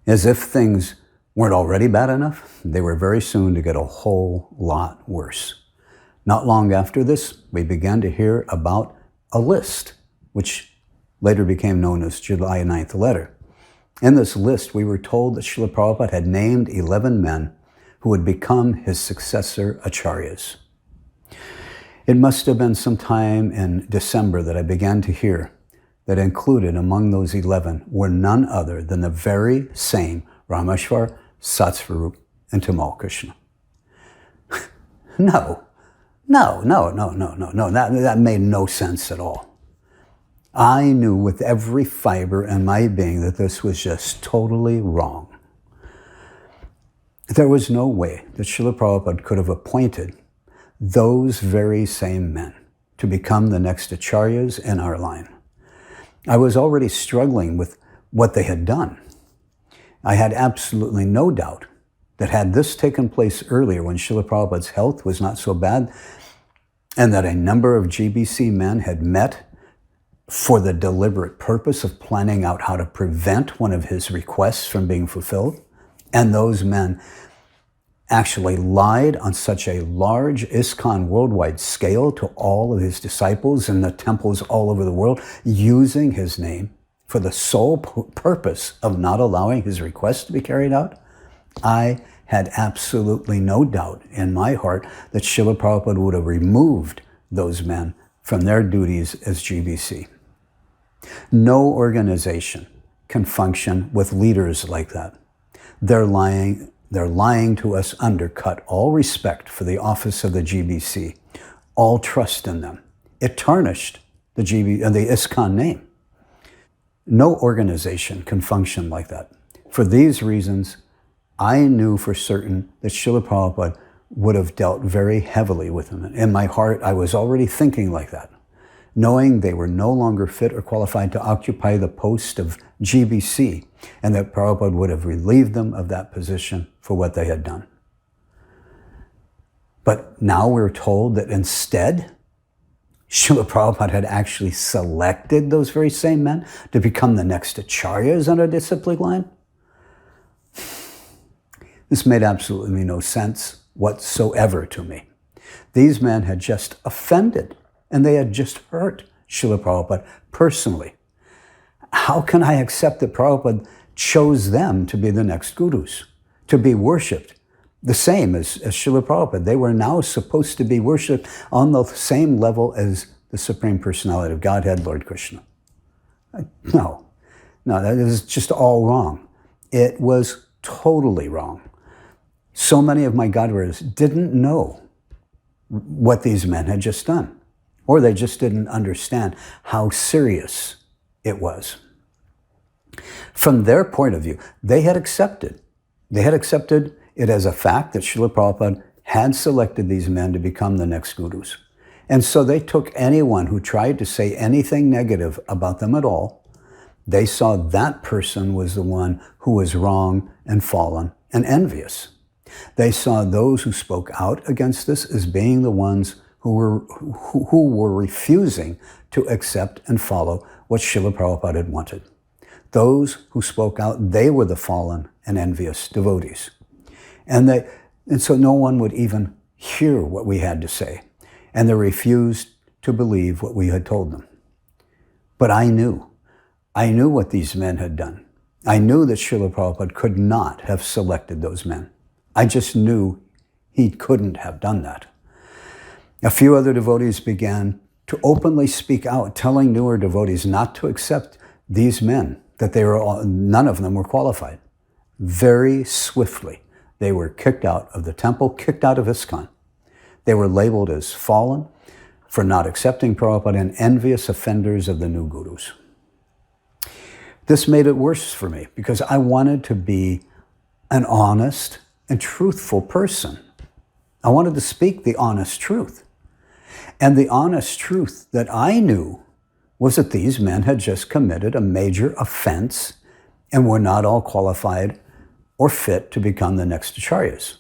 As if things weren't already bad enough, they were very soon to get a whole lot worse. Not long after this, we began to hear about a list, which later became known as July 9th letter. In this list, we were told that Srila Prabhupada had named 11 men who would become his successor acharyas. It must have been sometime in December that I began to hear that included among those 11 were none other than the very same Rameshwar, Satsvarup, and Tamal Krishna. No, that made no sense at all. I knew with every fiber in my being that this was just totally wrong. There was no way that Srila Prabhupada could have appointed those very same men to become the next acharyas in our line. I was already struggling with what they had done. I had absolutely no doubt that had this taken place earlier when Srila Prabhupada's health was not so bad, and that a number of GBC men had met for the deliberate purpose of planning out how to prevent one of his requests from being fulfilled, and those men actually lied on such a large ISKCON worldwide scale to all of his disciples in the temples all over the world, using his name for the sole purpose of not allowing his request to be carried out, I had absolutely no doubt in my heart that Srila Prabhupada would have removed those men from their duties as GBC. No organization can function with leaders like that. Their lying to us undercut all respect for the office of the GBC, all trust in them. It tarnished the ISKCON name. No organization can function like that. For these reasons, I knew for certain that Srila Prabhupada would have dealt very heavily with them. In my heart, I was already thinking like that, knowing they were no longer fit or qualified to occupy the post of GBC, and that Prabhupada would have relieved them of that position for what they had done. But now we're told that instead, Srila Prabhupada had actually selected those very same men to become the next acharyas on our disciplic line. This made absolutely no sense whatsoever to me. These men had just offended and they had just hurt Srila Prabhupada personally. How can I accept that Prabhupada chose them to be the next gurus, to be worshipped the same as Srila Prabhupada? They were now supposed to be worshipped on the same level as the Supreme Personality of Godhead, Lord Krishna. No, that is just all wrong. It was totally wrong. So many of my Godbrothers didn't know what these men had just done, or they just didn't understand how serious it was. From their point of view, they had accepted it as a fact that Srila Prabhupada had selected these men to become the next gurus. And so they took anyone who tried to say anything negative about them at all. They saw that person was the one who was wrong and fallen and envious. They saw those who spoke out against this as being the ones who were refusing to accept and follow what Srila Prabhupada had wanted. Those who spoke out, they were the fallen and envious devotees. And so no one would even hear what we had to say. And they refused to believe what we had told them. But I knew what these men had done. I knew that Srila Prabhupada could not have selected those men. I just knew he couldn't have done that. A few other devotees began to openly speak out, telling newer devotees not to accept these men, that none of them were qualified. Very swiftly, they were kicked out of the temple, kicked out of ISKCON. They were labeled as fallen for not accepting Prabhupada and envious offenders of the new gurus. This made it worse for me because I wanted to be an honest and truthful person. I wanted to speak the honest truth. And the honest truth that I knew was that these men had just committed a major offense and were not all qualified or fit to become the next acharyas.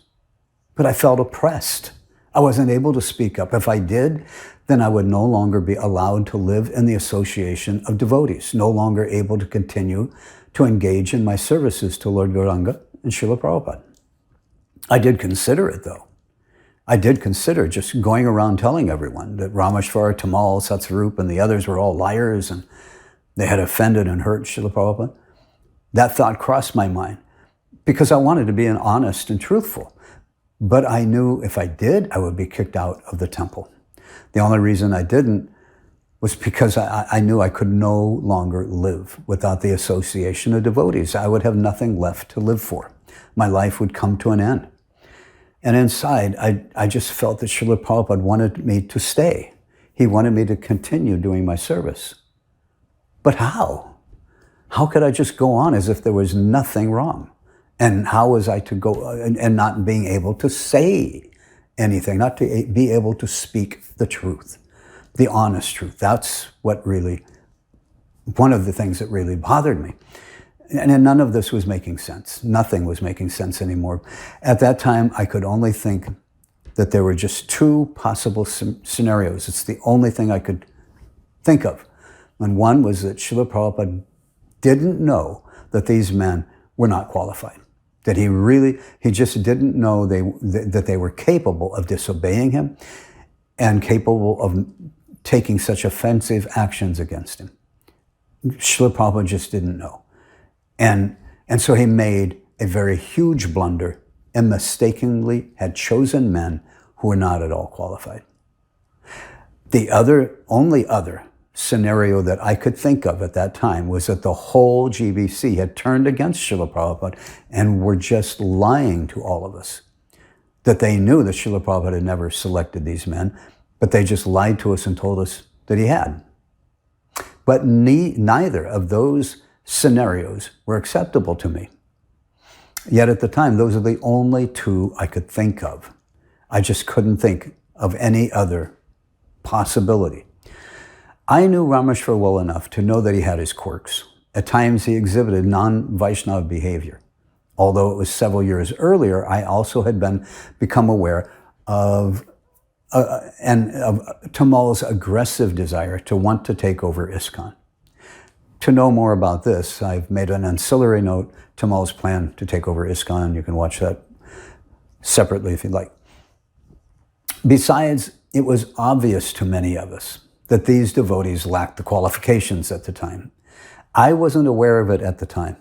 But I felt oppressed. I wasn't able to speak up. If I did, then I would no longer be allowed to live in the association of devotees, no longer able to continue to engage in my services to Lord Gauranga and Srila Prabhupada. I did consider it, though. I did consider just going around telling everyone that Rameshwar, Tamal, Satsarup, and the others were all liars and they had offended and hurt Srila Prabhupada. That thought crossed my mind because I wanted to be honest and truthful. But I knew if I did, I would be kicked out of the temple. The only reason I didn't was because I knew I could no longer live without the association of devotees. I would have nothing left to live for. My life would come to an end. And inside, I just felt that Srila Prabhupada wanted me to stay. He wanted me to continue doing my service. But how? How could I just go on as if there was nothing wrong? And how was I to go and not being able to say anything, not to be able to speak the truth, the honest truth? That's what really, one of the things that really bothered me. And none of this was making sense. Nothing was making sense anymore. At that time, I could only think that there were just two possible scenarios. It's the only thing I could think of. And one was that Srila Prabhupada didn't know that these men were not qualified. That he just didn't know that they were capable of disobeying him and capable of taking such offensive actions against him. Srila Prabhupada just didn't know. And so he made a very huge blunder and mistakenly had chosen men who were not at all qualified. The only other scenario that I could think of at that time was that the whole GBC had turned against Srila Prabhupada and were just lying to all of us. That they knew that Srila Prabhupada had never selected these men, but they just lied to us and told us that he had. But neither of those scenarios were acceptable to me. Yet at the time, those are the only two I could think of. I just couldn't think of any other possibility. I knew Rameshwar well enough to know that he had his quirks. At times he exhibited non-Vaishnava behavior. Although it was several years earlier, I also had become aware of Tamal's aggressive desire to want to take over ISKCON. To know more about this, I've made an ancillary note, Tamal's plan to take over ISKCON. You can watch that separately if you'd like. Besides, it was obvious to many of us that these devotees lacked the qualifications at the time. I wasn't aware of it at the time.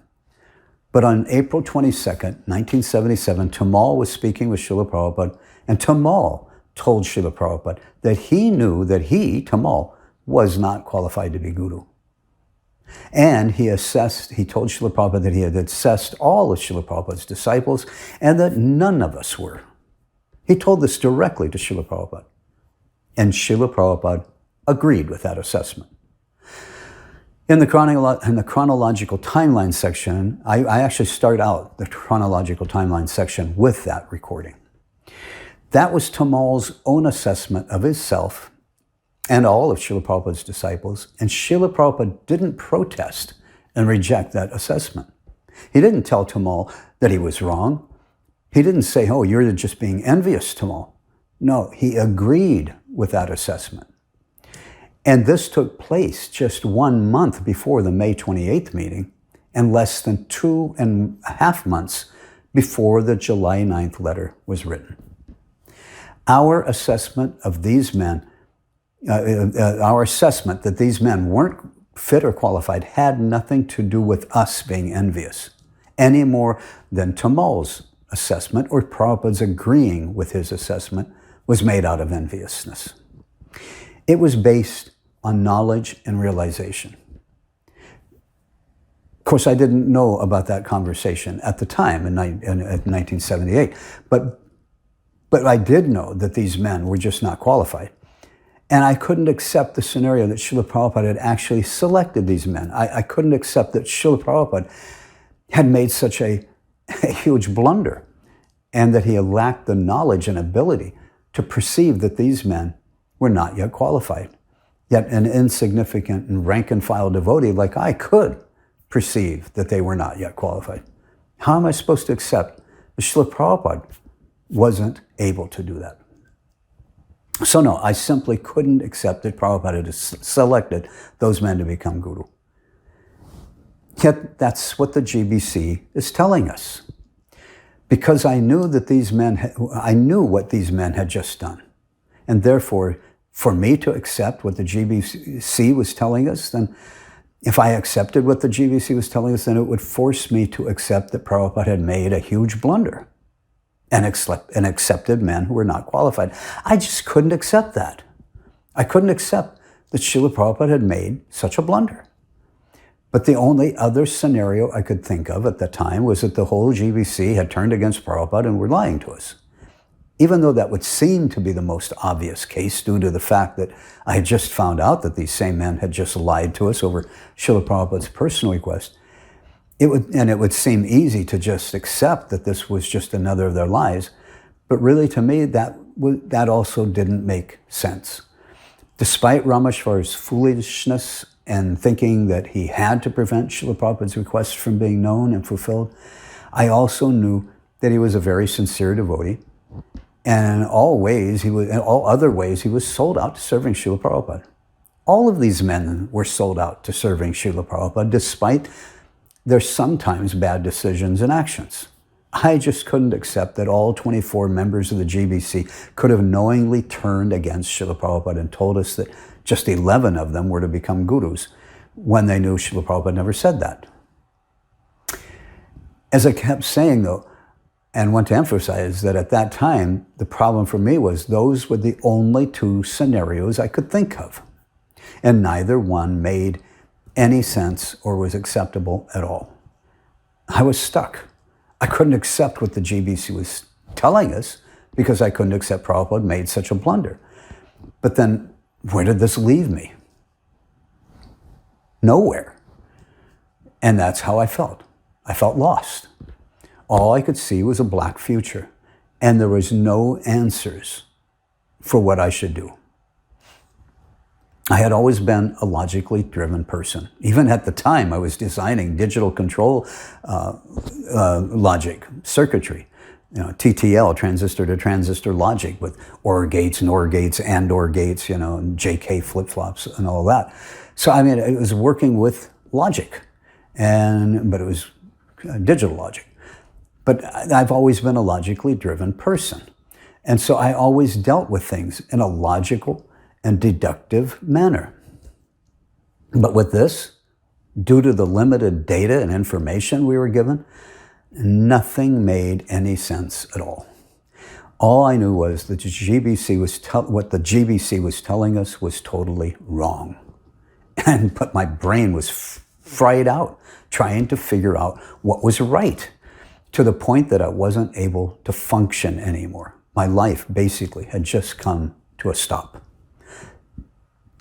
But on April 22nd, 1977, Tamal was speaking with Srila Prabhupada, and Tamal told Srila Prabhupada that he knew that he, Tamal, was not qualified to be guru. And he told Srila Prabhupada that he had assessed all of Srila Prabhupada's disciples and that none of us were. He told this directly to Srila Prabhupada. And Srila Prabhupada agreed with that assessment. In the chronological timeline section, I actually start out the chronological timeline section with that recording. That was Tamal's own assessment of himself and all of Srila Prabhupada's disciples, and Srila Prabhupada didn't protest and reject that assessment. He didn't tell Tamal that he was wrong. He didn't say, oh, you're just being envious, Tamal. No, he agreed with that assessment. And this took place just 1 month before the May 28th meeting and less than 2.5 months before the July 9th letter was written. Our assessment of these men, our assessment that these men weren't fit or qualified had nothing to do with us being envious, any more than Tamal's assessment or Prabhupada's agreeing with his assessment was made out of enviousness. It was based on knowledge and realization. Of course, I didn't know about that conversation at the time in 1978, but I did know that these men were just not qualified. And I couldn't accept the scenario that Srila Prabhupada had actually selected these men. I couldn't accept that Srila Prabhupada had made such a huge blunder and that he had lacked the knowledge and ability to perceive that these men were not yet qualified. Yet an insignificant and rank-and-file devotee like I could perceive that they were not yet qualified. How am I supposed to accept that Srila Prabhupada wasn't able to do that? So no, I simply couldn't accept that Prabhupada had selected those men to become guru. Yet that's what the GBC is telling us. Because I knew that I knew what these men had just done. And therefore, for me to accept what the GBC was telling us, then if I accepted what the GBC was telling us, then it would force me to accept that Prabhupada had made a huge blunder and accepted men who were not qualified. I just couldn't accept that. I couldn't accept that Srila Prabhupada had made such a blunder. But the only other scenario I could think of at the time was that the whole GBC had turned against Prabhupada and were lying to us. Even though that would seem to be the most obvious case due to the fact that I had just found out that these same men had just lied to us over Srila Prabhupada's personal request, it would seem easy to just accept that this was just another of their lies. But really, to me, that also didn't make sense. Despite Rameshwar's foolishness and thinking that he had to prevent Srila Prabhupada's request from being known and fulfilled, I also knew that he was a very sincere devotee. And in all other ways, he was sold out to serving Srila Prabhupada. All of these men were sold out to serving Srila Prabhupada, despite their sometimes bad decisions and actions. I just couldn't accept that all 24 members of the GBC could have knowingly turned against Srila Prabhupada and told us that just 11 of them were to become gurus, when they knew Srila Prabhupada never said that. As I kept saying, though, and want to emphasize that at that time, the problem for me was those were the only two scenarios I could think of. And neither one made any sense or was acceptable at all. I was stuck. I couldn't accept what the GBC was telling us because I couldn't accept Prabhupada made such a blunder. But then, where did this leave me? Nowhere. And that's how I felt. I felt lost. All I could see was a black future, and there was no answers for what I should do. I had always been a logically driven person. Even at the time, I was designing digital control logic, circuitry, TTL, transistor to transistor logic with OR gates, NOR gates, AND/OR gates, and JK flip-flops and all that. So, it was working with logic, but it was digital logic. But I've always been a logically driven person. And so I always dealt with things in a logical and deductive manner. But with this, due to the limited data and information we were given, nothing made any sense at all. All I knew was that what the GBC was telling us was totally wrong. But my brain was fried out, trying to figure out what was right, to the point that I wasn't able to function anymore. My life basically had just come to a stop.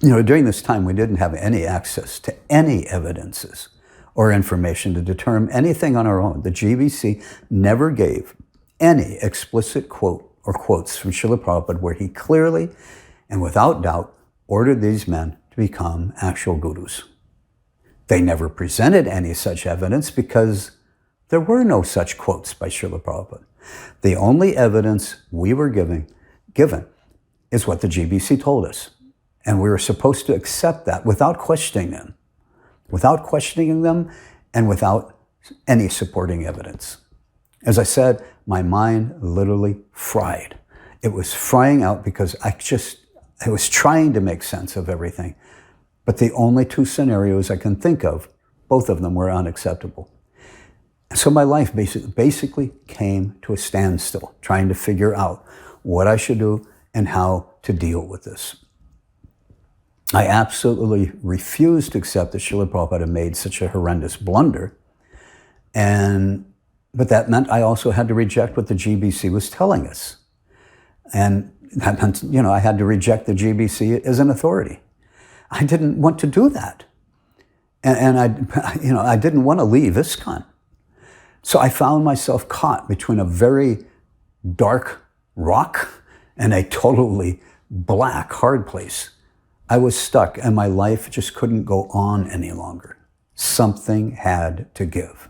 During this time, we didn't have any access to any evidences or information to determine anything on our own. The GBC never gave any explicit quote or quotes from Srila Prabhupada where he clearly and without doubt ordered these men to become actual gurus. They never presented any such evidence because there were no such quotes by Srila Prabhupada. The only evidence we were given is what the GBC told us. And we were supposed to accept that without questioning them and without any supporting evidence. As I said, my mind literally fried. It was frying out because I was trying to make sense of everything. But the only two scenarios I can think of, both of them were unacceptable. So my life basically came to a standstill, trying to figure out what I should do and how to deal with this. I absolutely refused to accept that Srila Prabhupada had made such a horrendous blunder. But that meant I also had to reject what the GBC was telling us. And that meant, I had to reject the GBC as an authority. I didn't want to do that. And I didn't want to leave ISKCON. So I found myself caught between a very dark rock and a totally black, hard place. I was stuck and my life just couldn't go on any longer. Something had to give.